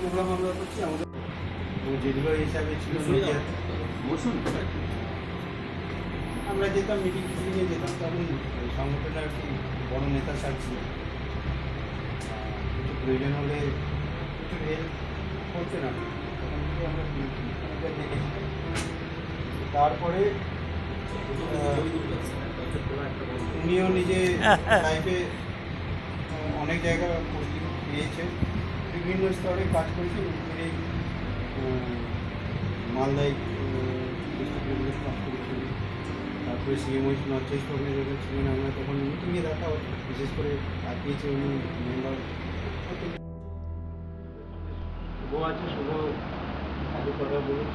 Programme আমরা করছি আমাদের যেগুলো হিসাবে ছিল বসুন আমরা যেতাম মিটিং ফিটিংয়ে যেতাম, তখন সংগঠনের একটি বড় নেতা স্যার ছিলেন, কিছু প্রয়োজন হলে একটু হেল্প করতেন না, তখন থেকে আমরা দেখেছি। তারপরে উনিও নিজে লাইফে অনেক জায়গা পোস্টিং পেয়েছেন, বিভিন্ন স্তরে কাজ করেছেন। এই মালদায় কাজ করেছেন, তারপরে সিএম হয়েছিল, নর্থ ইস্ট অর্গানাইজেশন ছিলেন। আমরা তখন মিটিংয়ে দেখা হতো, বিশেষ করে তাকিয়েছে উনি মেম্বার শুভ আছে। শুভ আগে কথা বলুন।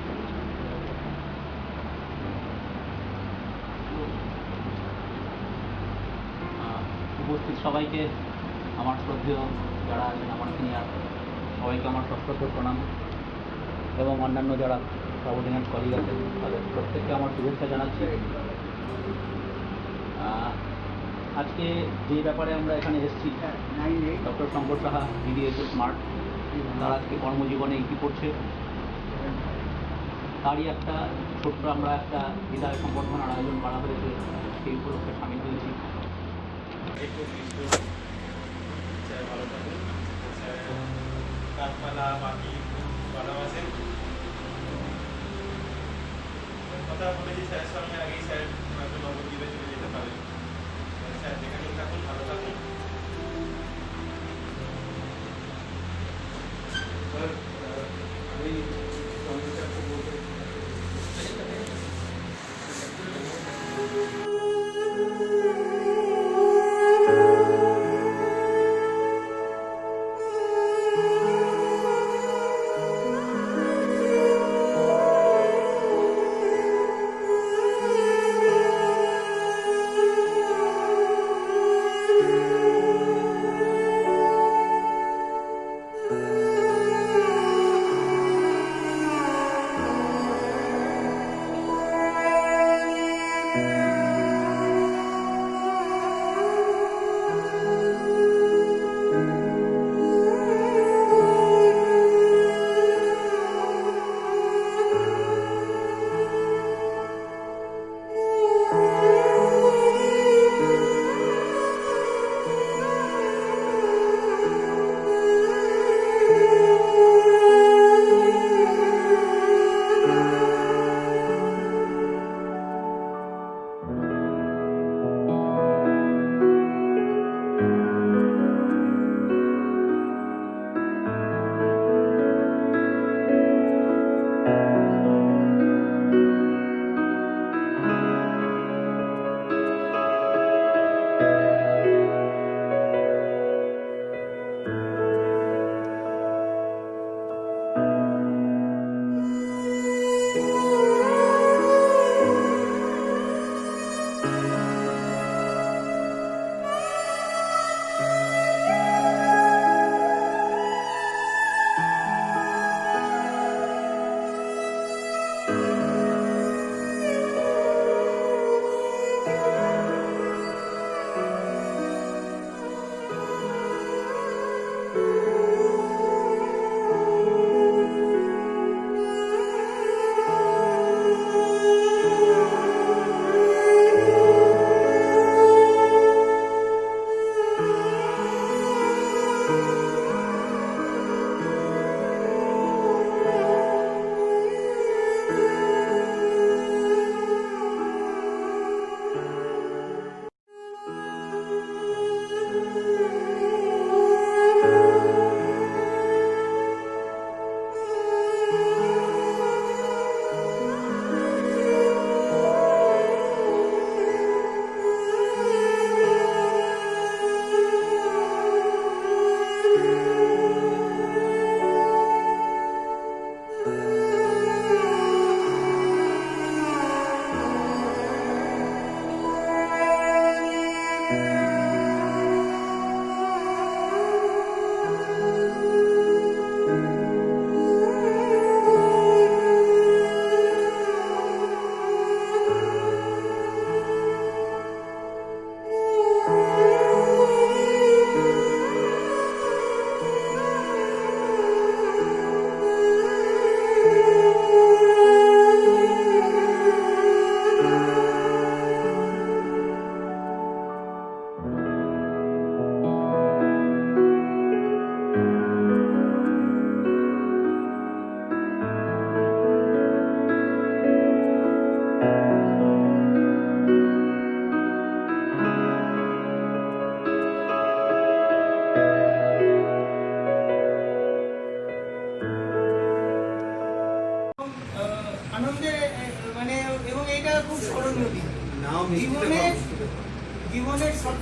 উপস্থিত সবাইকে আমার শ্রদ্ধেয় যারা আছেন, আমার সিনিয়র সবাইকে আমার সশ্রদ্ধ প্রণাম, এবং অন্যান্য যারা সাবঅর্ডিনেট কলিগ আছেন তাদের প্রত্যেককে আমার শুভেচ্ছা জানাচ্ছি। আজকে যে ব্যাপারে আমরা এখানে এসেছি, ডক্টর শঙ্কর সাহা বিডিএসএস স্মার্ট, তারা আজকে কর্মজীবনে কী করছে তারই একটা ছোট্ট আমরা একটা বিদায় সম্বর্ধনার আয়োজন করা হয়েছে, সেই উপলক্ষে সামিল হয়েছি। ভালো থাকুন, গাছপালা বাকি ভালোবাসেন। কথা বলেছি স্যারের সঙ্গে, আগেই স্যার হয়তো নবদ্বীপে চলে যেতে পারেন। স্যার যেখানেই থাকুন ভালো থাকুন।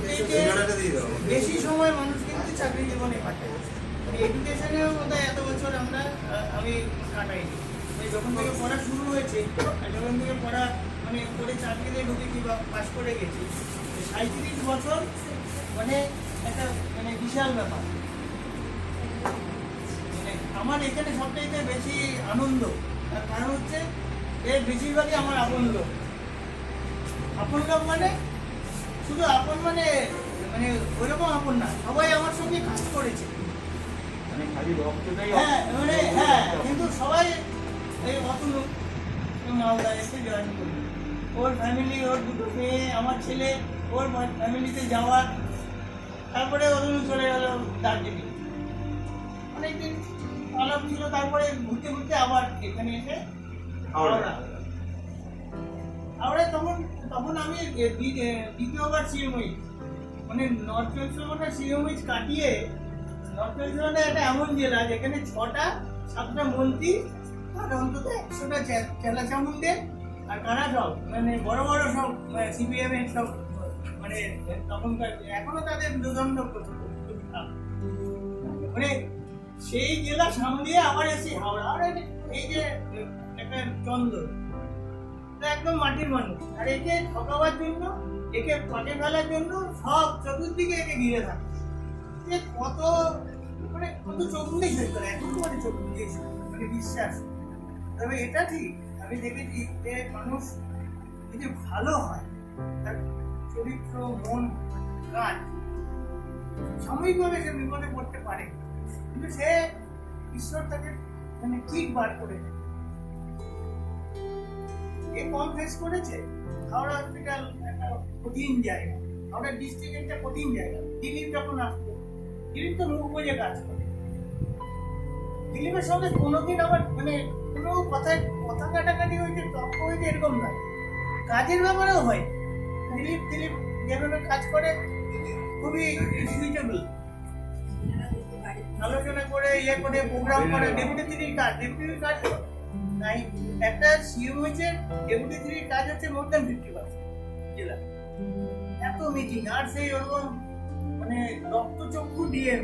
সবথেকে বেশি সময় মানুষ কিন্তু চাকরি জীবনে কাটায়। মানে এডুকেশনেও বোধহয় এত বছর আমি কাটাইনি। মানে যখন থেকে পড়া শুরু হয়েছে আর যখন থেকে পড়া মানে করে চাকরিতে ঢুকেছি বা পাস করে গেছি, 37 বছর মানে একটা মানে বিশাল ব্যাপার। মানে আমার এখানে সবচাইতে বেশি আনন্দ, তার কারণ হচ্ছে এর বেশিরভাগই আমার আপন লোক। আপন লোক মানে শুধু আপন মানে মানে ওইরকম আপন না, সবাই আমার সঙ্গে কাজ করেছে। হ্যাঁ মানে হ্যাঁ, কিন্তু সবাই এই অতনু মালদা এসে জয়েন করি। ওর ফ্যামিলি, ওর দুটো মেয়ে, আমার ছেলে, ওর ফ্যামিলিতে যাওয়া, তারপরে অতনু চলে গেল দার্জিলিং। অনেকদিন আলাপ ছিল, তারপরে ঘুরতে ঘুরতে আবার এখানে এসে হাওড়ায় তখন আমি দ্বিতীয়বার সিএমই মানে নর্থ চব্বিশ পরগনা সিএমই কাটিয়ে, নর্থ চব্বিশ পরগনা একটা এমন জেলা যেখানে 6টা-7টা মন্ত্রী আর অন্তত 100টা চেলা চামুন্ডে আর কারা সব মানে বড় বড় সব সিপিএম এর সব মানে তখনকার এখনো তাদের দুদণ্ড মানে সেই জেলা সামলিয়ে আবার এসে হাওড়া। আর এই যে একটা চন্দ্র একদম মাটির মানুষ, আর একে ঠকাবার জন্য, একে পটে ফেলার জন্য সব চতুর্দিকে একে ঘিরে থাকে। যে কত মানে কত চোখ নেই শেষ করে, এখন মানে চোখ নেই মানে বিশ্বাস। তবে এটা ঠিক, আমি দেখেছি যে মানুষ যদি ভালো হয়, তার চরিত্র, মন, কাজ সাময়িকভাবে সে বিপদে পড়তে পারে, কিন্তু সে ঈশ্বর তাকে মানে ঠিক বার করে দেয়। এ কম ফেস করেছে। হাওড়া হসপিটাল একটা কঠিন জায়গা, হাওড়া ডিস্ট্রিক্ট একটা কঠিন জায়গা। দিলীপ যখন আসতো, দিলীপ তো মুখ বুঝে কাজ করে। দিলীপের সঙ্গে কোনোদিন আমার মানে কোনো কথা কাটাকাটি হয়েছে, তর্ক হয়েছে এরকম নয়, কাজের ব্যাপারেও হয়। দিলীপ যেভাবে কাজ করে খুবই সুইটেবল, আলোচনা করে ইয়ে করে প্রোগ্রাম করে। ডেপুটি থ্রির কাজ নাই, একটা সিএম হয়েছে, ডেপুটি থ্রির কাজ হচ্ছে মোর দ্যান 50% জেলা। এত মিটিং, আর সেই ওরকম মানে রক্তচক্ষু ডিএম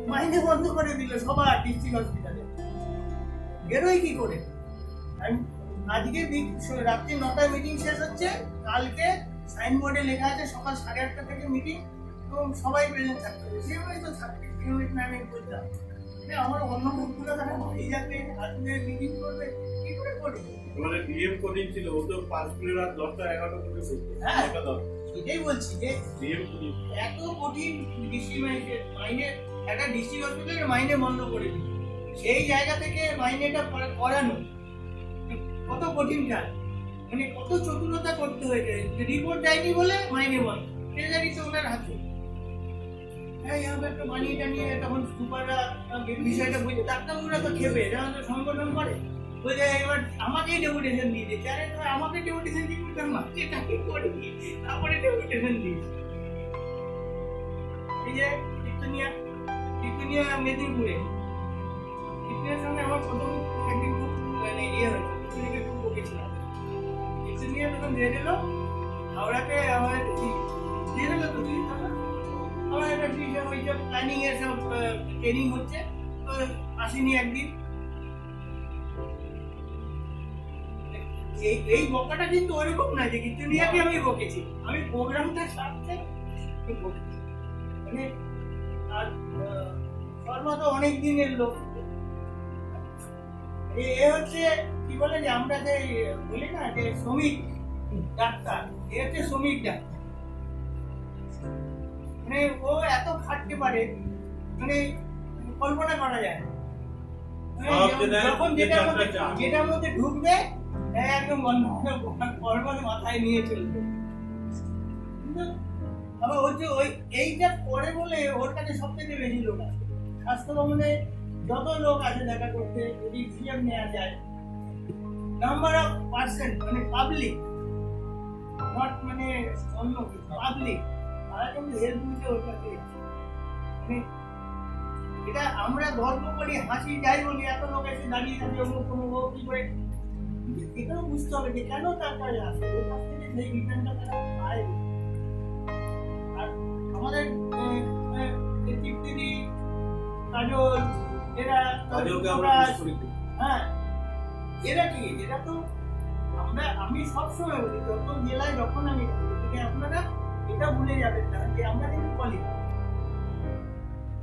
মাইনে বন্ধ করে দিল সবার ডিস্ট্রিক্ট হসপিটালে। বেরোয় কি করে? আজকে রাত্রি 9টায় মিটিং শেষ হচ্ছে, কালকে সাইনবোর্ডে লেখা আছে সকাল 8:30 থেকে মিটিং, এবং সবাই প্রেজেন্ট থাকতে হবে। সেভাবেই তো থাকবে, আমি বলতাম আমার অন্য লোকগুলো তারা বাড়ি যাবে, আজকে মিটিং করবে, কি করে করবে? মানে ডিএম কোডিং ছিল, ও তো 5 মিনিট রাত 10টা-11টা থেকে করতো। হ্যাঁ এটাই বলছি যে ডিএম কোডিং এত কঠিন ডিস্ট্রিক্ট মাইনে, একটা ডিস্ট্রিক্ট হসপিটালের মাইনে বন্ধ করে দিল, সেই জায়গা থেকে মাইনেটা করানো কত কঠিন কাজ, মানে কত চতুরতা করতে হয়েছে। রিপোর্ট দেয়নি বলে মাইনে বন্ধ, ট্রেজারি তো ওনার হাতে। এইভাবে একটা বানিয়ে টানিয়ে তখন সুপাররা বিষয়টা বুঝে, ডাক্তারবাবুরা তো খেপে, যেমন তো সংগঠন করে, বলছে এবার আমাকেই ডেপুটেশন দিয়ে দিচ্ছে। আরে আমাকে ডেপুটেশন দিয়ে দিতে মাকে টাকি করে দিয়ে তারপরে ডেপুটেশন দিয়েছে। এই যে টিটুনিয়া মেদিনীপুরে, টিটুনিয়ার সঙ্গে আমার প্রথম একদিন খুব মানে ইয়ে হয়েছে, টিটুনিয়াকে খুব বকেছিলাম। টিটুনিয়া তখন দিয়ে দিল হাওড়াতে, আমার দিয়ে দিল তো তুই আমার একটা ওইসব প্ল্যানিং এর সব ট্রেনিং হচ্ছে, তো আসেনি একদিন। এই বকাটা কিন্তু ওরকম না যে টিটুনিয়াকে আমি বকেছি, আমি প্রোগ্রামটার সাথে বকেছি। মানে আর শর্মা তো অনেক দিনের লোক, এ হচ্ছে কি বলে যে আমরা যে বলি না যে শ্রমিক ডাক্তার, এ হচ্ছে শ্রমিক ডাক্তার। মানে ও এত খাটতে পারে, মানে কল্পনা করা যায় না। যখন যেটার মধ্যে ঢুকবে একদম কর্মে মাথায় নিয়ে চলবে। কিন্তু আবার হচ্ছে ওই এইটা করে বলে ওর কাছে সবথেকে বেশি লোক আছে। স্বাস্থ্য ভবনে যত লোক আছে দেখা করতে, যদি সিএম নেওয়া যায়, নাম্বার অফ পার্সেন্ট মানে পাবলিক, নট মানে অন্য পাবলিক, তারা কিন্তু হেল্প দিতে ওর কাছে। মানে এটা আমরা গল্প করি, হাসি যাই বলি, এত লোক এসে দাঁড়িয়ে থাকে, কোনো কি করে, এটাও বুঝতে হবে যে কেন তার কাছে আসে, ওর কাছ থেকে সেই রিটার্নটা তারা পায়। আজকে আমরা প্রকাশ, মিস করি খুব। হ্যাঁ এরা কি, এরা তো আমি সবসময় বলি যত জেলায় যখন আমি যাই, আপনারা এটা ভুলে যাবেন না যে আমরা কিন্তু কলিগ।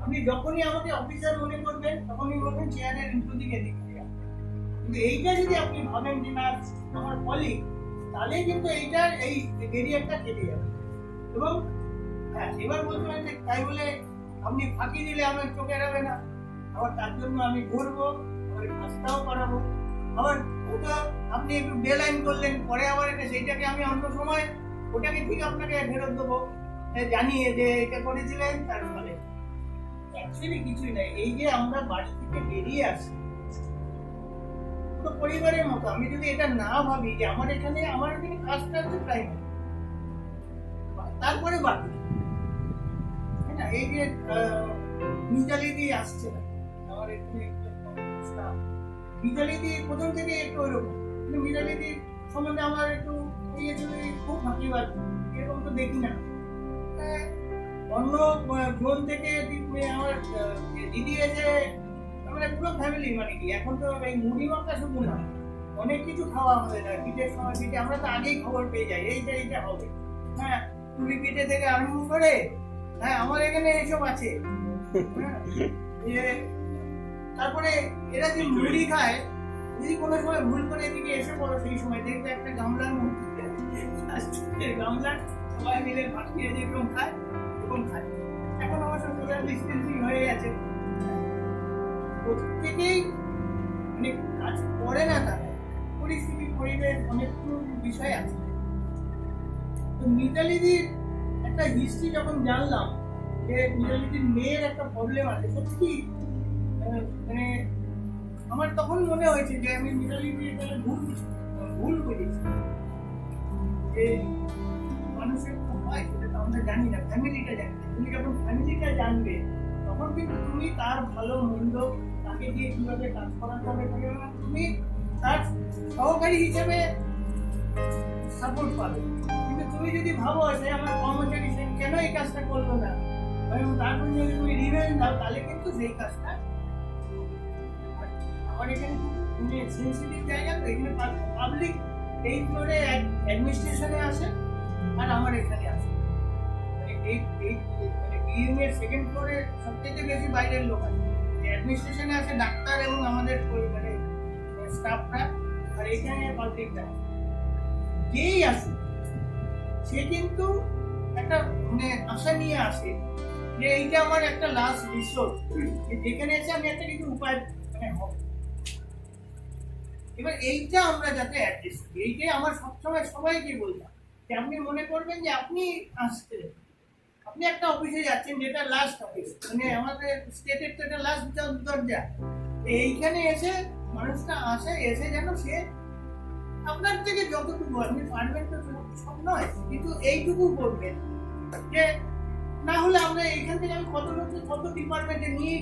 আপনি যখনই আমাকে অফিসার মনে করবেন তখনই বলবেন চেয়ারের উল্টো দিকে দিকে। কিন্তু এইটা যদি আপনি ভাবেন যে না আমার কলিগ, তাহলে কিন্তু এইটার এই ব্যারিয়ারটা কেটে যাবে। এবং হ্যাঁ এবার বলতে পারেন যে তাই বলে আপনি ফাঁকি দিলে আমার চোখে এড়াবে না, আবার তার জন্য আমি ঘুরবো, আবার কাজটাও করাবো। আবার ওটা আপনি একটু বেলাইন করলেন, পরে আবার এটা সেইটাকে আমি অন্য সময় ওটাকে ঠিক আপনাকে ফেরত দেবো জানিয়ে যে এটা করেছিলেন তার ফলে। অ্যাকচুয়ালি কিছুই নাই, এই যে আমরা বাড়ি থেকে বেরিয়ে আসি পুরো পরিবারের মতো। আমি যদি এটা না ভাবি যে আমার এখানে কাজটা হচ্ছে প্রাইমারি, তারপরে বাকি তাই না। এই যে মিতালিদি আসছে না আমার এখানে, মিতালিদি প্রথম থেকে একটু ওইরকম, কিন্তু মিতালিদির সম্বন্ধে আমার একটু খুব ফাঁকিবাদ, এরকম তো দেখি না। অন্য জোন থেকে আমার দিদি এসে আমরা পুরো ফ্যামিলি, মানে কি এখন তো এই মুড়ি মাখা শুধু না, অনেক কিছু খাওয়া আমাদের পিঠের সময় পিঠে আমরা তো আগেই খবর পেয়ে যাই এইটা হবে। হ্যাঁ পুলি পিঠে থেকে আরম্ভ করে, হ্যাঁ আমার এখানে এইসব আছে। তারপরে এরা যে মুড়ি খায়, যদি কোনো সময় ভুল করে এদিকে এসে পড়ো সেই সময় দেখবে একটা গামলার মধ্যে গামলার সবাই মিলে ভাত খেয়ে যেরকম খায় এরকম খায়। এখন অবশ্য সোশ্যাল ডিস্টেন্সিং হয়ে গেছে, প্রত্যেকেই মানে কাজ করে না, তারা পরিস্থিতি পরিবেশ অনেক বিষয় আছে। তো মিতালিদির একটা হিস্ট্রি যখন জানলাম যে মিতালিদির মেয়ের একটা প্রবলেম আছে, সত্যি মানে আমার তখন মনে হয়েছে যে আমি মিতালিদির ভুল করেছি। যে মানুষের তো হয় সেটা তো আমরা জানি না, ফ্যামিলিটা জানি না। তুমি যখন ফ্যামিলিটা জানবে তখন কিন্তু তুমি তার ভালো মন্দ, তাকে দিয়ে কিভাবে কাজ করাতে হবে, তুমি তার সহকারী হিসেবে সাপোর্ট পাবে। কিন্তু তুমি যদি ভাবো যে আমার কর্মচারী সে কেন এই কাজটা করলো না, এবং তারপর যদি তুমি রিভেঞ্জ দাও, তাহলে কিন্তু সেই কাজটা আমার এখানে সেন্সিটিভ জায়গা। তো এখানে পাবলিক এই ফ্লোরে অ্যাডমিনিস্ট্রেশনে আসে আর আমার এখানে আসে, বিল্ডিং এর সেকেন্ড ফ্লোরে সবথেকে বেশি বাইরের লোক আছে, অ্যাডমিনিস্ট্রেশনে আছে ডাক্তার এবং আমাদের মানে স্টাফরা, আর এখানে পাবলিকটা। যেই আসে সে কিন্তু একটা মানে আশা নিয়ে আসে যে এইটা আমার একটা লাস্ট রিসোর্স, যেখানে এসে আমি একটা কিছু উপায় মানে হবে। এবার এইটা আমরা যাতে অ্যাডজাস্ট করি, এইটাই আমার সবসময় সবাইকে বলতাম যে আপনি মনে করবেন যে আপনি আসতে, আপনি একটা অফিসে যাচ্ছেন যেটা লাস্ট অফিস, মানে আমাদের স্টেটের তো এটা লাস্ট দরজা। এইখানে এসে মানুষটা আসে, এসে যেন সে আপনার থেকে যতটুকু আপনি পারবেন তো সব নয়, কিন্তু এইটুকু করবেন যে না হলে আমরা এইখান থেকে আমি কত ডিপার্টমেন্টে নিয়ে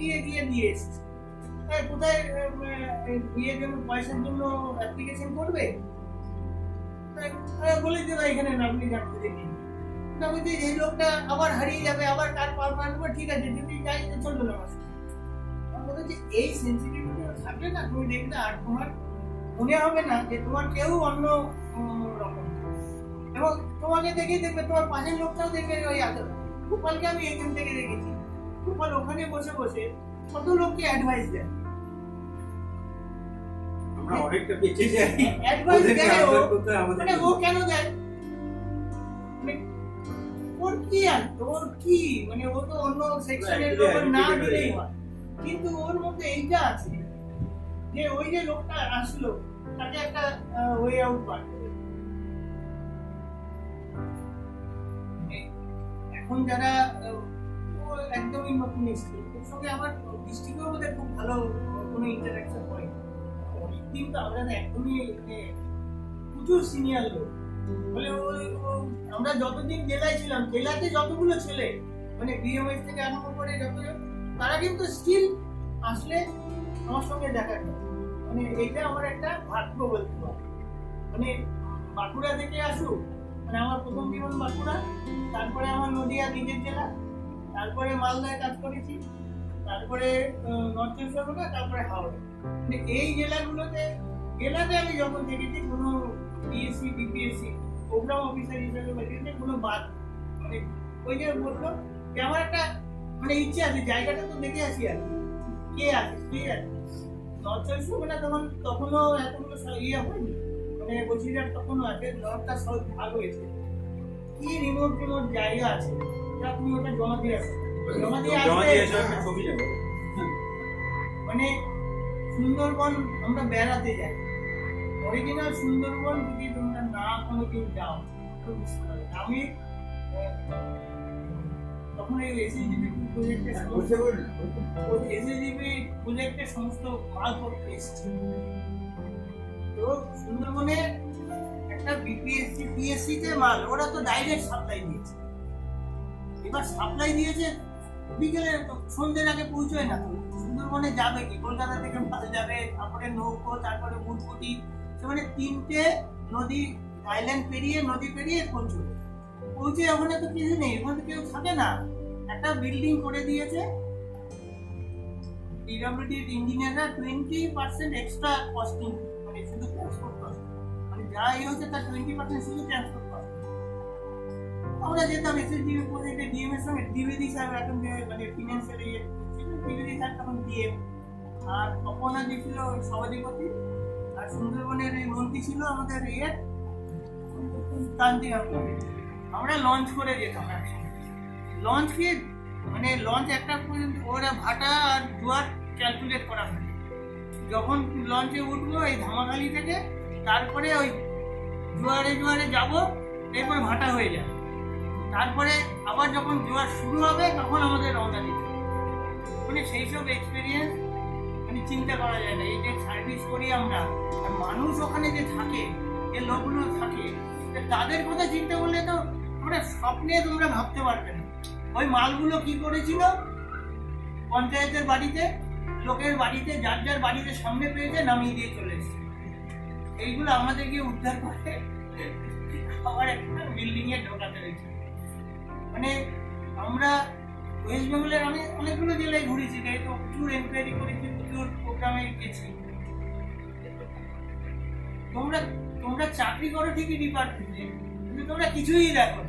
দিয়ে এসেছি, কোথায় গিয়ে যেন পয়সার জন্য অ্যাপ্লিকেশন করবে, বলে দেবে এখানে আপনি জানতে দেখেন যে এই লোকটা আবার হারিয়ে যাবে, আবার কার পারমানেন্ট, ঠিক আছে যদি যাই চলবে না। আমার কথা যে এই সেন্সিটিভিটি থাকলে না, তুমি দেখবে আর তোমার মনে হবে না যে তোমার কেউ অন্য রকম, এবং তোমাকে দেখে দেখবে তোমার পাশের লোকটাও দেখবে ওই আচরণ। গোপালকে আমি এখান থেকে দেখেছি, গোপাল ওখানে বসে বসে কত লোককে অ্যাডভাইস দেয়, আমরা অনেকটা পিছিয়ে যাই। অ্যাডভাইস দেয় মানে ও কেন দেয়, ওর কি আর ওর কি মানে ও তো অন্য সেকশনের লোক না দিলেই হয়, কিন্তু ওর মধ্যে এইটা আছে যে ওই যে লোকটা আসলো তাকে একটা ওয়ে আউট বার করে। এখন যারা একদমই নতুন এসছে ওর সঙ্গে আমার ডিস্ট্রিক্টের মধ্যে খুব ভালো কোনো ইন্টারাকশন হয়, কিন্তু আমরা একদমই প্রচুর সিনিয়র লোক বলে আমরা যতদিন জেলায় ছিলাম, জেলাতে যতগুলো ছেলে মানে বিএমএস থেকে আরম্ভ করে যতজন, তারা কিন্তু স্টিল আসলে আমার সঙ্গে দেখা করে। মানে এটা আমার একটা ভাগ্য বলতে পারি। মানে বাঁকুড়া থেকে আসুক, মানে আমার প্রথম জীবন বাঁকুড়া, তারপরে আমার নদিয়া নিজের জেলা, তারপরে মালদায় কাজ করেছি, তারপরে নর্থ চব্বিশ পরগনা, তারপরে হাওড়া। মানে এই জেলাগুলোতে আমি যখন দেখেছি কোনো বিএসসি বিপিএসসি প্রোগ্রাম অফিসার হিসেবে বেরিয়েছে কোনো বাদ, মানে ওই যে বললো যে আমার একটা মানে ইচ্ছে আছে জায়গাটা তো দেখে আসি আর কে আছে কে আছে। নর্থ চব্বিশ পরগনা তখনও এতগুলো ইয়ে হয়নি, মানে বসিরহাট তখনও আছে, নর্থটা সাউথ ভাগ হয়েছে। কি রিমোট জায়গা আছে যা তুমি ওটা জমা দিয়ে আসো, জমা দিয়ে আসবে। মানে সুন্দরবন আমরা বেড়াতে যাই, অরিজিনাল সুন্দরবন যদি তোমরা না কোনোদিন যাও তো বুঝতে পারবে। আমি তখন এই এসএসজিবি প্রজেক্টের সমস্ত মালপত্র এসেছে। তো সুন্দরবনে একটা বিপিএসসি পিএসসি তে মাল ওরা তো ডাইরেক্ট সাপ্লাই দিয়েছে। এবার সাপ্লাই দিয়েছে বিকেলে, সন্ধ্যের আগে পৌঁছয় না। তো সুন্দরবনে যাবে কি, কলকাতা থেকে মাল যাবে, তারপরে নৌকো, তারপরে বুটকুটি, মানে 3টে নদী আইল্যান্ড পেরিয়ে নদী পেরিয়ে পৌঁছে ওখানে তো কিছু নেই, ওখানে কেউ থাকে না। একটা বিল্ডিং করে দিয়েছে পিডব্লিউডি ইঞ্জিনিয়াররা 20% এক্সট্রা কস্টিং, মানে শুধু ট্রান্সপোর্ট কস্ট, মানে যা হচ্ছে তার 20% শুধু ট্রান্সপোর্ট কস্ট। আমরা যেতাম এসএসজিবি প্রজেক্টে ডিএম এর সঙ্গে, দ্বিবেদী সাহেব এখন মানে ফিনান্সিয়াল ইয়ে ছিল, দ্বিবেদী সাহেব তখন ডিএম, আর অপনাদি ছিল সভাধিপতি, আর সুন্দরবনের এই মন্ত্রী ছিল আমাদের ইয়ে কান্তি। আমরা লঞ্চ করে যেতাম একসঙ্গে। লঞ্চ কি মানে লঞ্চ একটা পর্যন্ত ওরা ভাটা আর জোয়ার ক্যালকুলেট করা হয়। যখন লঞ্চে উঠবো এই ধামাখালি থেকে, তারপরে ওই জোয়ারে যাব, এরপর ভাটা হয়ে যায়। তারপরে আবার যখন জোয়ার শুরু হবে তখন আমাদের রওনা দিতে হবে। মানে সেই সব এক্সপিরিয়েন্স মানে চিন্তা করা যায় না। এই যে সার্ভিস করি আমরা, আর মানুষ ওখানে যে থাকে, যে লোকগুলো থাকে, তাদের কথা চিন্তা করলে তো আমরা স্বপ্নে তোমরা ভাবতে পারবে না। ওই মালগুলো কি করেছিল, পঞ্চায়েতের বাড়িতে, লোকের বাড়িতে, যার যার বাড়িতে সামনে পেয়েছে নামিয়ে দিয়ে চলে এসেছে। এইগুলো আমাদেরকে উদ্ধার করে আবার একটা বিল্ডিং এ ঢোকাতে হয়েছে। মানে আমরা ওয়েস্ট বেঙ্গলের আমি অনেকগুলো জেলায় ঘুরেছি, তাই তো প্রচুর এনকোয়ারি করেছি, প্রচুর প্রোগ্রামে গেছি। তোমরা চাকরি করো ঠিকই ডিপার্টমেন্টে, কিন্তু তোমরা কিছুই দেখো।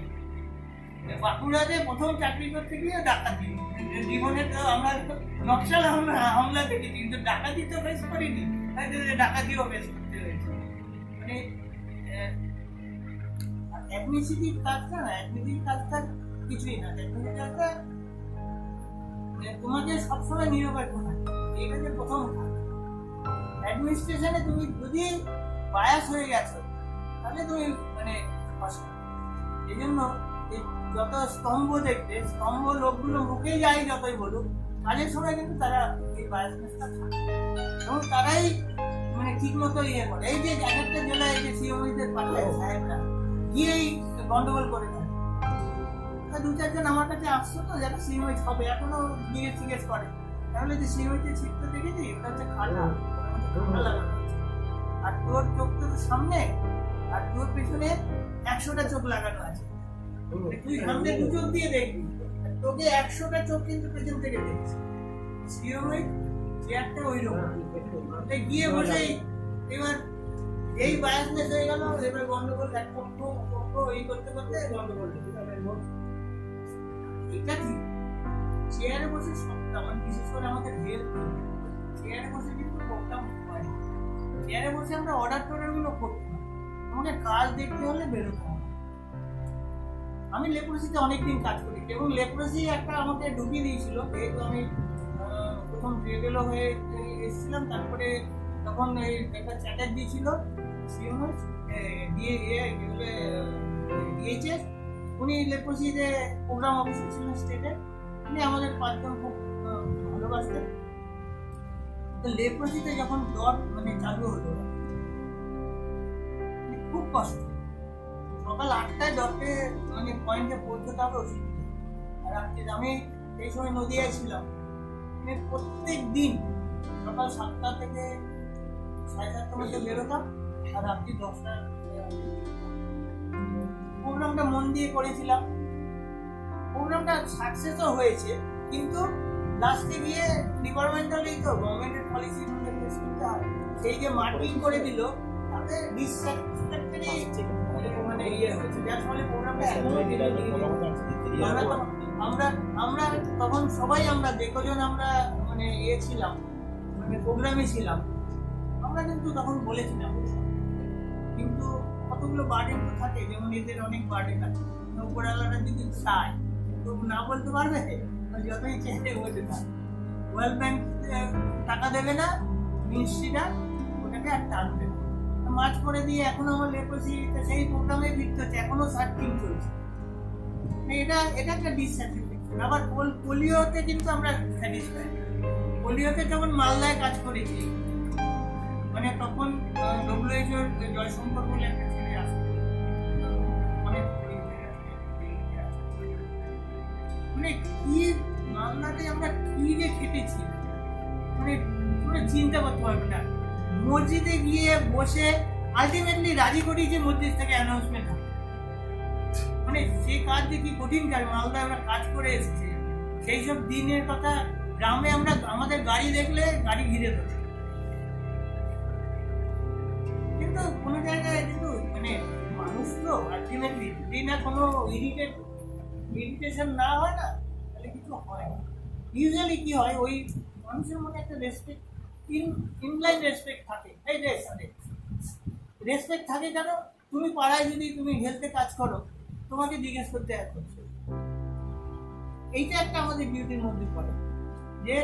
বাঁকুড়াতে প্রথম চাকরি করতে গিয়ে ডাকাতি, জীবনে তো আমরা নকশাল হামলা দেখেছি, কিন্তু ডাকাতি তো ফেস করিনি, ডাকাতিও ফেস করতে হয়েছে। মানে অ্যাডমিনিস্ট্রেটিভ কাজটা কিছুই না। অ্যাডমিনিস্ট্রেটিভ কাজটা তোমাকে সবসময় নিরপেক্ষ থাকে, এটা যে প্রথম কাজ। অ্যাডমিনিস্ট্রেশনে তুমি যদি বায়াস হয়ে গেছো তাহলে তুমি মানে এই জন্য যত স্তম্ভ দেখবে, স্তম্ভ লোকগুলো মুখে যায় যতই বলুক, কাজের সময় কিন্তু তারা এই বায়াসনেসটা থাকে এবং তারাই মানে ঠিক মতো ইয়ে করে। এই যে একটা জেলায় এই যে সিওমিদের পাঠায় সাহেবরা গিয়েই গন্ডগোল করে দেয়। 2-4 জন আমার কাছে আসছো তো যারা সিওমিট হবে, এখনো জিজ্ঞেস করে, তাহলে যে সিওমিটের ছিটটা দেখেছি ওটা হচ্ছে খাটা, খাটা লাগানো, আর তোর চোখ তো সামনে আর তোর পেছনে 100টা চোখ লাগানো আছে। তুই সামনে 2 চোখ দিয়ে দেখবি, তোকে 100টা চোখ কিন্তু পেছন থেকে দেখছে। সিওমিট চেয়ারটা ওই রকম গিয়ে বসে, এবার এই বায়াসনেস হয়ে গেল, এবার গন্ডগোল এক পক্ষ এই করতে করতে গন্ডগোল। এটা ঠিক, চেয়ারে বসে সবটা, মানে বিশেষ করে আমাদের হেলথ, চেয়ারে বসে কিন্তু প্রোগ্রাম হয়। চেয়ারে বসে আমরা অর্ডার গুলো করতে হয়, আমাকে কাজ দেখতে হলে বেরোতে হবে। আমি লেপ্রোসিতে অনেকদিন কাজ করি এবং লেপ্রোসি একটা আমাকে ঢুকিয়ে দিয়েছিল, যেহেতু আমি প্রথম রেগুলো হয়ে এসেছিলাম। তারপরে তখন এই একটা চ্যাটার্জি ছিল ডিএইচএস, উনি লেপ্রোসিতে প্রোগ্রাম অফিসার ছিলেন স্টেটে। উনি আমাদের 5 জন খুব ভালোবাসতেন। তো লেপ্রোসিতে যখন জ্বর মানে চালু হলো, খুব কষ্ট। সকাল 8টায় জ্বরকে মানে পয়েন্টে পৌঁছতে হবে ওষুধ, আর আমি এই সময় নদিয়ায় ছিলাম। প্রত্যেক দিন সকাল 7টা থেকে 7:30টার মধ্যে বেরোতাম, আর রাত্রি 10টা। প্রোগ্রামটা মন দিয়ে করেছিলাম, প্রোগ্রামটা সাকসেসও হয়েছে, কিন্তু লাস্টে গিয়ে ডিপার্টমেন্টালি তো গভর্নমেন্টের পলিসির মধ্যে পেশ করতে হয়। সেই যে মার্কিং করে দিল তাতে ডিসস্যাটিসফ্যাক্টরি মানে ইয়ে হয়েছে, যার ফলে প্রোগ্রামটা এখনো আমরা তখন সবাই আমরা যে কজন আমরা মানে ইয়ে ছিলাম মানে প্রোগ্রামে ছিলাম, আমরা কিন্তু তখন বলেছিলাম, কিন্তু কতগুলো বার্ডেন তো থাকে, যেমন এদের অনেক বার্ডেন আছে, উপরওয়ালারা যদি চায় তো না বলতে পারবে, যতই চেয়ে বলতে পারে। ওয়ার্ল্ড ব্যাংক টাকা দেবে না, মিনিস্ট্রিটা ওটাকে আর টানবে না, মার্চ করে দিয়ে এখন আমার লেপ্রোসি সেই প্রোগ্রামে ফিরতে হচ্ছে, এখনো সার্চিং চলছে। এটা একটা ডিসস্যাটিসফ্যাকশন। আবার পোলিওতে কিন্তু আমরা স্যাটিসফাই। পোলিওতে যখন মালদায় কাজ করেছি, মানে তখন WHO জয়শঙ্কর বলে একটা ছেলে আসে, অনেক মানে কি মালদাতে আমরা কি যে খেটেছি, মানে কোনো চিন্তা করতে পারবে না। মসজিদে গিয়ে বসে আলটিমেটলি রাজি করিয়েছে মসজিদ থেকে অ্যানাউন্সমেন্ট হবে, মানে সে কাজ যে কি কঠিন কাজ, মালদায় আমরা কাজ করে এসেছি। সেই সব দিনের কথা গ্রামে আমরা আমাদের গাড়ি দেখলে গাড়ি ঘিরে ধরছি, কিন্তু কোনো জায়গায় কিন্তু মানে মানুষ তো আলটিমেটলি যদি না কোনো ইরিটেশন না হয় না তাহলে কিছু হয় না। ইউজুয়ালি কি হয়, ওই মানুষের মধ্যে একটা রেসপেক্ট, ইনলাইন রেসপেক্ট থাকে। এই রেসপেক্ট থাকে কেন, তুমি পাড়ায় যদি তুমি হেলথে কাজ করো তোমাকে জিজ্ঞেস করতে করছে, এইটা একটা আমাদের ডিউটির মধ্যে পড়ে যে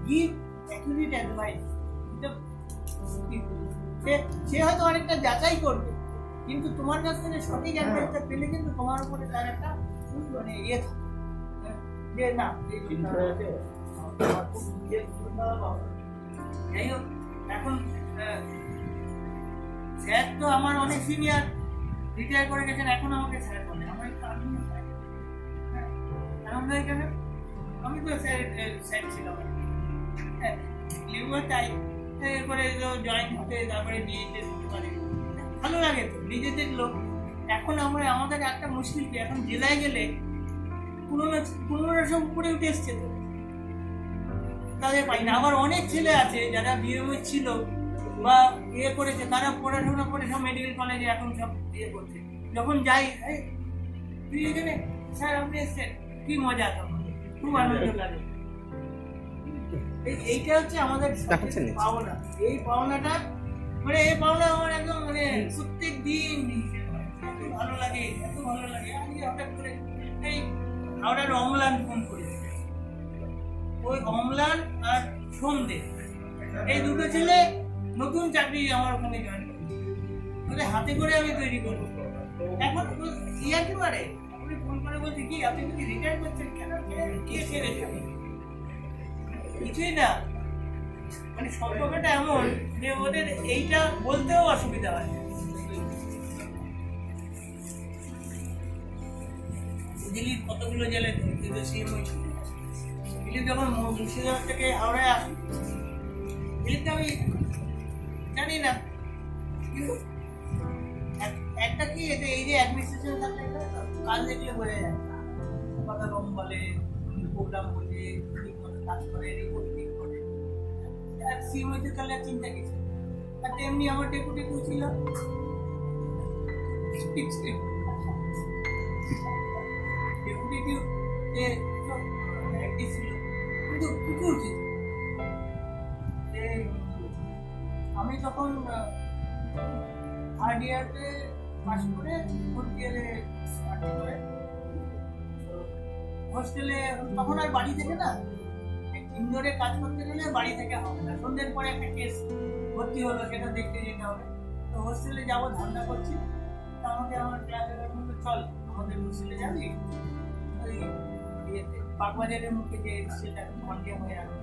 গিভ অ্যাকুরেট অ্যাডভাইস। সে হয়তো অনেকটা যাচাই করবে, কিন্তু তোমার কাছ থেকে সঠিক অ্যাডভাইসটা পেলে কিন্তু তোমার উপরে তার একটা মানে ইয়ে থাকে যে না যাই হোক। এখন স্যার তো আমার অনেক সিনিয়র, রিটায়ার করে গেছেন, এখন আমাকে স্যার বলে, আমার একটু আনন্দ হয়। আনন্দ হয় কেন, আমি তো স্যার ছিলাম, তাই এরপরে জয়েন হতে, তারপরে বিয়েতে হতে পারে, ভালো লাগে তো নিজেদের লোক। এখন আমাদের একটা মুশকিল কি, এখন জেলায় গেলে 1500 উপরে উঠে এসছে তো তাদের পাই না। আবার অনেক ছেলে আছে যারা বিএমএ ছিল বা ইয়ে করেছে, তারা পড়াশোনা করে সব মেডিকেল কলেজে এখন সব ইয়ে করছে। যখন যাই, তুই এখানে স্যার আপনি এসছেন, কি মজা, তখন খুব আনন্দ লাগে। এইটা হচ্ছে আমাদের পাওনা। এই পাওনাটা মানে এই পাওনা আমার একদম মানে প্রত্যেক দিন এত ভালো লাগে, এত ভালো লাগে। আমি হঠাৎ করে এই হাওড়ার অম্লান ফোন করেছি, ওই অম্লান আর সন্ধে এই দুটো ছেলে নতুন চাকরি আমার ওখানে জয়েন করেছে, হাতে করে আমি তৈরি করবো। এখন ইয়াকে পারে আপনি ফোন করে বলছি কি আপনি যদি রিটায়ার করছেন কেন, কে ছেড়েছে, কিছুই না। মানে সম্পর্কটা এমন যে ওদের এইটা বলতেও অসুবিধা হয়। দিল্লির কতগুলো জেলায় সিএম হয়েছিল, দিল্লি যখন মুর্শিদাবাদ থেকে হাওড়ায় আসি, দিল্লিতে আমি জানি না, কিন্তু একটা কি এই যে অ্যাডমিনিস্ট্রেশন থাকলে কাজ দেখলে বোঝা যায়, কথা কম বলে, প্রোগ্রাম বলে, কাজ করে, রিপোর্ট ঠিক করে, আর সিএম হয়েছে তাহলে চিন্তা কিছু। আর তেমনি আমার ডেপুটি কেউ ছিল, ডেপুটি কেউ ছিল, কিন্তু প্রচুর ছিল। আমি তখন থার্ড ইয়ারে পাস করে ফোর্থ ইয়ারে করে হোস্টেলে, তখন আর বাড়ি থেকে না, ইনডোরে কাজ করতে গেলে বাড়ি থেকে হবে না, সন্ধ্যের পরে একটা কেস ভর্তি হলো, সেটা দেখতে যেতে হবে। তো হোস্টেলে যাবো ধান্দা করছি, তো আমাকে আমার ক্লাসের বললো চল আমাদের হোস্টেলে যাবি, ওই ইয়েতে বাগবাজারের মুখে যে সেটা ঘন্টিয়া হয়ে আসবে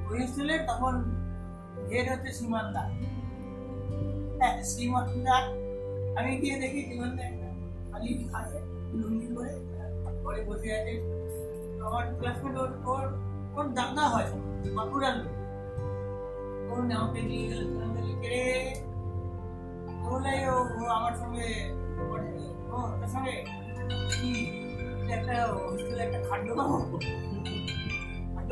ওই হোস্টেলে। তখন হেড হচ্ছে সীমান্দা, হ্যাঁ সীমান্দা। আমি গিয়ে দেখি সীমান্দা একটা খালি খায় লুঙ্গি করে ঘরে বসে আছে। আমার ক্লাসমেট ওর দাদা হয় বাঁকুড়ার লোক, ওর আমাকে নিয়ে গেল কে বলে ও আমার সঙ্গে ওর সঙ্গে হোস্টেলে একটা খাদ্য পাবো মানে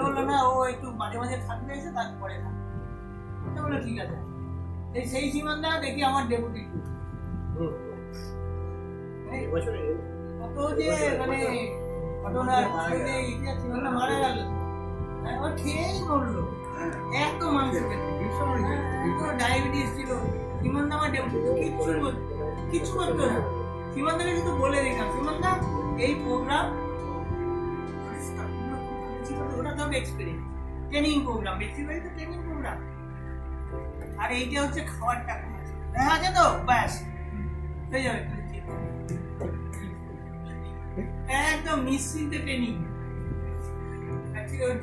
বললো না ও একটু মাঝে মাঝে থাকবে এসে তারপরে থাকবে বললো ঠিক আছে সেই সীমানটা দেখি আমার ডেপুটি কত যে মানে ঘটনার যে ইতিহাস সীমানটা মারা গেল ও খেয়েই মরলো এত মাংস ডায়াবেটিস ছিল সীমানটা আমার ডেপুটি কিছু করতো না সীমানটাকে শুধু বলে দিলাম সীমানটা এই প্রোগ্রাম ওটা তো এক্সপেরিয়েন্স ট্রেনিং প্রোগ্রাম বেসিক্যালি তো ট্রেনিং প্রোগ্রাম আর এইটা হচ্ছে খাওয়ার টাকা দেখা আছে তো ব্যাস হয়ে যাবে একদম নিশ্চিন্তে ট্রেনিং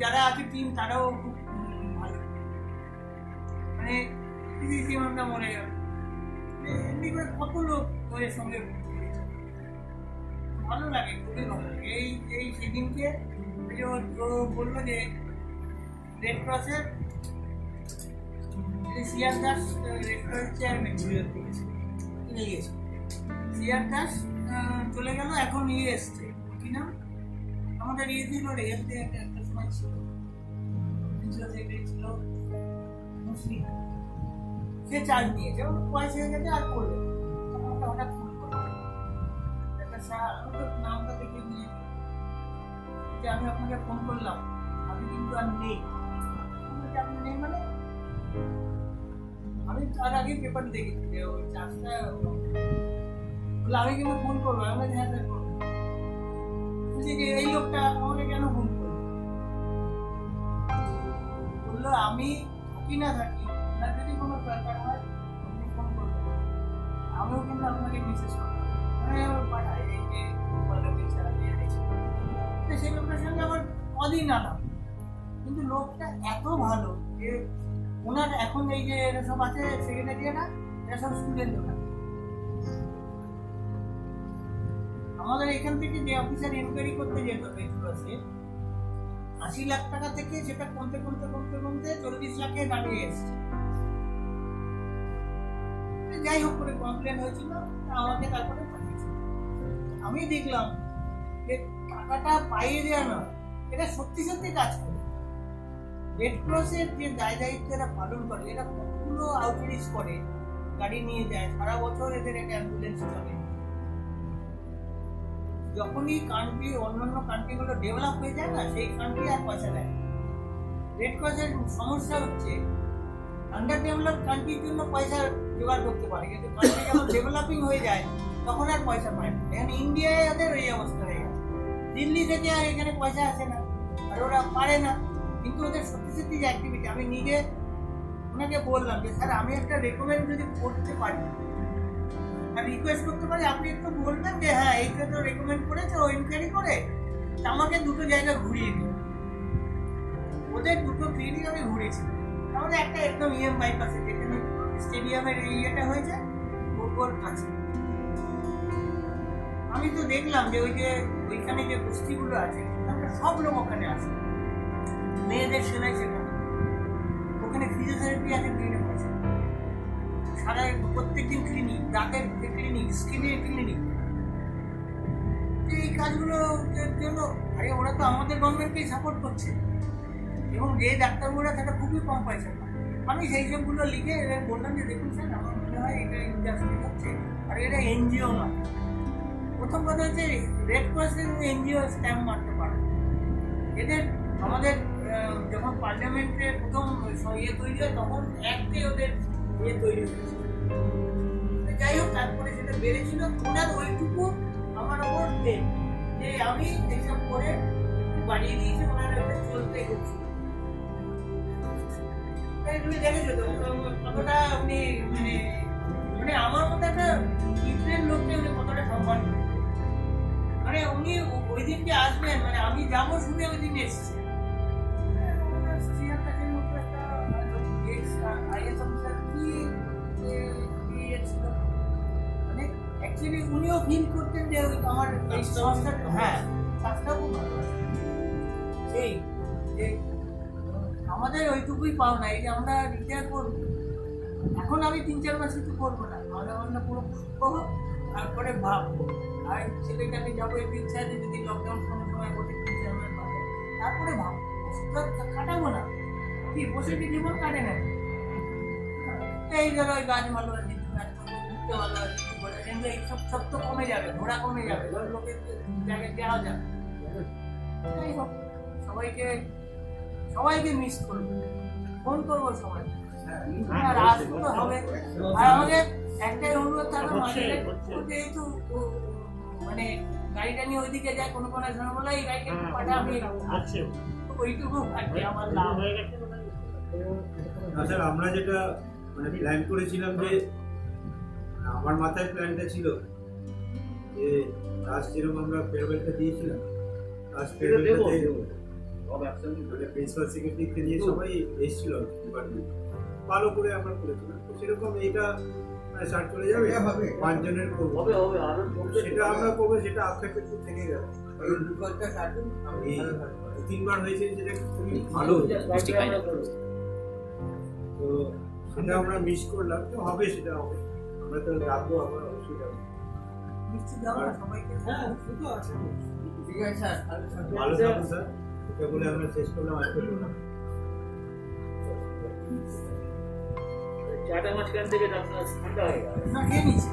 যারা আছে টিম তারাও খুব ভালো মানে জীবনটা মরে যাবে এমনি করে কত লোক ওদের সঙ্গে ভালো লাগে খুবই ভালো লাগে এই সেদিনকে ও বললো যে রেড ক্রসের সিআর দাস রেড ক্রসের চেয়ারম্যান নিয়ে গেছে সিআর দাস চলে গেল এখন নিয়ে এসছে কি নাম আমাদের ইয়ে ছিল রেলতে একটা সময় ছিল ছিল মুসলিম সে চার্জ নিয়েছে ও পয়সা হয়ে গেছে আর করবে আমাকে হঠাৎ ফোন করলো একটা নামটা দেখে নিয়ে যে আমি আপনাকে ফোন করলাম আমি কিন্তু আর নেই আপনি নেই মানে আমি তার আগে পেপার দেখেছি যে ওই চার্জটা বলে আমি কিন্তু ফোন করবো আমি হ্যাঁ স্যার করবো বলছি যে এই লোকটা আমাকে কেন ফোন করলো বললো আমি থাকি না থাকি না যদি কোনো দরকার হয় আপনি ফোন করবেন আমিও কিন্তু আপনাকে মেসেজ করবো মানে আমার পাঠাই এই যে সেই লোকটার সঙ্গে আমার কদিন আলাম কিন্তু লোকটা এত ভালো যে ওনার এখন এই যে এরা সব আছে সেক্রেটারিয়ারা এরা সব স্টুডেন্ট ওখানে আমাদের এখান থেকে যে অফিসার ইনকোয়ারি করতে যেত বেশি 80 লাখ টাকা থেকে সেটা কমতে 40 লাখে দাঁড়িয়ে এসছে যাই হোক করে কমপ্লেন হয়েছিল আমাকে তারপরে পাঠিয়েছে আমি দেখলাম যে টাকাটা পাইয়ে দেওয়া নয় এটা সত্যি সত্যি কাজ করে রেড ক্রসের যে দায় দায়িত্ব এরা পালন করে এরা কতগুলো আউটরিচ করে গাড়ি নিয়ে যায় সারা বছর এদের একটা অ্যাম্বুলেন্স চলে যখনই কান্ট্রি অন্যান্য কান্ট্রিগুলো ডেভেলপ হয়ে যায় না সেই কান্ট্রি আর পয়সা দেয় রেড ক্রসের সমস্যা হচ্ছে আন্ডার ডেভেলপ কান্ট্রির জন্য পয়সা জোগাড় করতে পারে কিন্তু কান্ট্রি যখন ডেভেলপিং হয়ে যায় তখন আর পয়সা পায় না এখন ইন্ডিয়ায় ওদের এই অবস্থা হয়ে গেছে দিল্লি থেকে আর এখানে পয়সা আসে না আর ওরা পারে না কিন্তু ওদের সত্যি সত্যি যে অ্যাক্টিভিটি আমি নিজে ওনাকে বললাম যে স্যার আমি একটা রেকমেন্ড যদি করতে পারি আর রিকোয়েস্ট করতে পারি আপনি একটু বলবেন যে হ্যাঁ এইটা তো রেকমেন্ড করেছে ও ইনকোয়ারি করে আমাকে দুটো জায়গা ঘুরিয়ে দিন ওদের দুটো ক্লিনিক আমি ঘুরেছি আমাদের একটা একদম বাইপাসে যেখানে স্টেডিয়ামের ইয়েটা হয়েছে ওর কাছে আমি তো দেখলাম যে ওই যে ওইখানে যে কুস্তিগুলো আছে সব লোক ওখানে আসে মেয়েদের সেলাই শেখানো ওখানে ফিজিওথেরাপি আছে বিভিন্ন পয়সা সারা প্রত্যেকদিন ক্লিনিক দাঁতের ক্লিনিক স্কিনের ক্লিনিক এই কাজগুলোর জন্য আরে ওরা তো আমাদের গভর্নমেন্টকেই সাপোর্ট করছে এবং যে ডাক্তারগুলো সেটা খুবই কম পয়সা আমি সেই সবগুলো লিখে এদের বললাম যে দেখুন স্যার আমার মনে হয় এটা ইন্ডাস্ট্রি হচ্ছে আর এটা এনজিও নয় প্রথম কথা হচ্ছে রেড ক্রসের এনজিও স্ট্যাম্প মারতে পারে এদের আমাদের যখন পার্লামেন্টে প্রথম ইয়ে তৈরি হয় তখন একটাই ওদের ইয়ে তৈরি হয়েছে যাই হোক তারপরে সেটা বেড়েছিল ওনার ওইটুকু আমার ওপর দেন যে আমি এইসব করে বাড়িয়ে দিয়েছি ওনার একটা চলতে হচ্ছে তুমি দেখেছো তো কতটা আপনি মানে আমার মতো একটা ইন্ডিয়ান লোককে উনি কতটা সম্মান মানে উনি ওই দিনকে আসবেন মানে আমি যাবো শুনে ওই দিন এসেছি মানে অ্যাকচুয়ালি উনিও ফিল করতেন যে আমার এই সংস্থাটা হ্যাঁ কাজটাও খুব ভালো সেই যে আমাদের ওইটুকুই পাও না এই যে আমরা রিটায়ার করবো এখন আমি 3-4 মাস কিছু করবো না আমরা পুরো তারপরে ভাববো আর ছেলেটাকে যাবো এই ইচ্ছা আছে যদি লকডাউন কোনো সময় বসে তারপরে ভাববো ওষুধটা কাটাবো না কি বসে কি জীবন কাটে না এই গেল ওই গাছ ভালো আছে ঘুরতে ভালো আছে কিন্তু এইসব সব তো কমে যাবে ঘোরা কমে যাবে লোকের জায়গায় দেওয়া যাবে যাই হোক সবাইকে মিস করবো ফোন করবো সবাই আর আসবো তো হবে আর আমাদের একটাই অনুরোধ থাকবে যেহেতু মানে গাড়িটা নিয়ে ওইদিকে যায় কোনো সময় বলে এই গাড়িটা পাঠাবি ওইটুকু থাকবে আমার লাভ হয়ে গেছে স্যার আমরা যেটা মানে প্ল্যান করেছিলাম যে আমার মাথায় প্ল্যানটা ছিল যে লাস্ট যেরকম আমরা ফেয়ারওয়েলটা দিয়েছিলাম লাস্ট ফেয়ারওয়েলটাতে মানে প্রিন্সিপাল সেক্রেটারিকে নিয়ে সবাই এসেছিল ডিপার্টমেন্ট ভালো করে আমরা করেছিলাম তো সেরকম এইটা স্টার্ট চলে যাবে 5 জনের করবো সেটা আমরা করবো সেটা আস্তে আস্তে থেকে যাবে আমি 3বার হয়েছে যেটা খুবই ভালো তো সেটা আমরা মিস করলাম তো হবে সেটা হবে আমরা তো রাখবো আমরা অবশ্যই যাবো ঠিক আছে স্যার ভালো থাকুন স্যার এটা বলে আমরা শেষ করলাম আজকে প্রোগ্রাম চাটা মাঝখান থেকে ঠান্ডা হয়ে গেল না খেয়ে নিচ্ছি